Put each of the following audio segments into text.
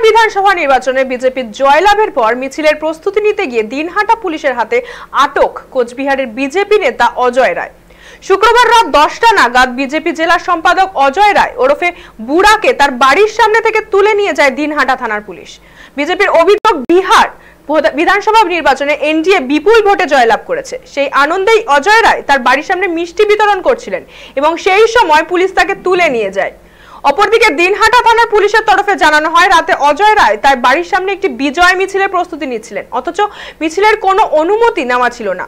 বিধানসভা নির্বাচনে বিজেপির জয়লাভের পর মিছিলের প্রস্তুতি নিতে গিয়ে দিনহাটা পুলিশের হাতে আটক কোচবিহারের বিজেপি নেতা অজয় রায়। শুক্রবার রাত 10টা নাগাদ বিজেপি জেলা সম্পাদক অজয় রায় ওরফে বুড়াকে তার বাড়ির সামনে থেকে তুলে নিয়ে যায় দিনহাটা থানার পুলিশ। বিজেপির অভিযোগ, বিহার বিধানসভা নির্বাচনে এনডিএ বিপুল ভোটে জয়লাভ করেছে। সেই আনন্দেই অজয় রায় তার বাড়ির সামনে মিষ্টি বিতরণ করছিলেন এবং সেই সময় পুলিশ তাকে তুলে নিয়ে যায়। অপরদিকে দিনহাটা থানার পুলিশের তরফে জানানো হয়, রাতে অজয় রায় তার বাড়ির সামনে একটি বিজয় মিছিলের প্রস্তুতি নিচ্ছিলেন, অথচ মিছিলের কোনো অনুমতি নেওয়া ছিল না।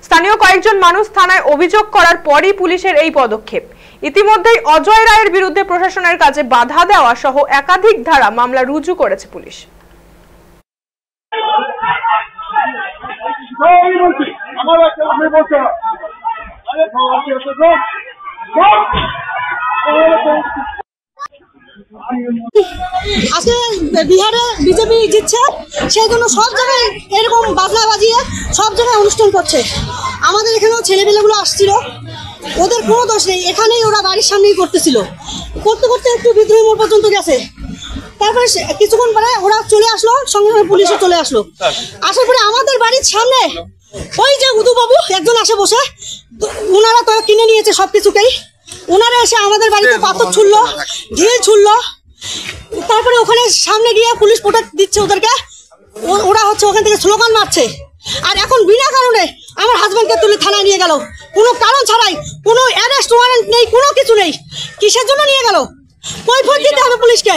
স্থানীয় কয়েকজন মানুষ থানায় অভিযোগ করার পরই পুলিশের এই পদক্ষেপ। ইতিমধ্যেই অজয় রায়ের বিরুদ্ধে প্রশাসনের কাছে বাধা দেওয়া সহ একাধিক ধারা মামলা রুজু করেছে পুলিশ। আজকে বিহারে বিজেপি জিতছে, সেই জন্য সব জায়গায় এরকম বাজনা বাজিয়ে সব জায়গায় অনুষ্ঠান করছে। আমাদের এখানেও ছেলেপেলেগুলো আসছিল, ওদের কোনো দোষ নেই, এখানেই ওরা বাড়ির সামনেই করতেছিল। করতে করতে একটু বিদ্রোহী মোড় পর্যন্ত গেছে। তারপরে কিছুক্ষণ পরে ওরা চলে আসলো, সঙ্গে সঙ্গে পুলিশও চলে আসলো। আসার পরে আমাদের বাড়ির সামনে ওই যে উদুবাবু একজন আসে বসে, ওনারা তো কিনে নিয়েছে সব কিছুকেই। ওনারা এসে আমাদের বাড়িতে পাথর ছুড়লো, ঢিল ছুড়লো। তারপরে ওখানে সামনে গিয়ে পুলিশ প্রোটেক্ট দিচ্ছে ওদেরকে। ওরা হচ্ছে ওখান থেকে স্লোগান মারছে। আর এখন বিনা কারণে আমার হাজব্যান্ডকে তুলে থানায় নিয়ে গেল, কোনো কারণ ছাড়াই, কোনো অ্যারেস্ট ওয়ারেন্ট নেই, কোনো কিছু নেই। কিসের জন্য নিয়ে গেল? কৈফিয়ত দিতে হবে পুলিশকে।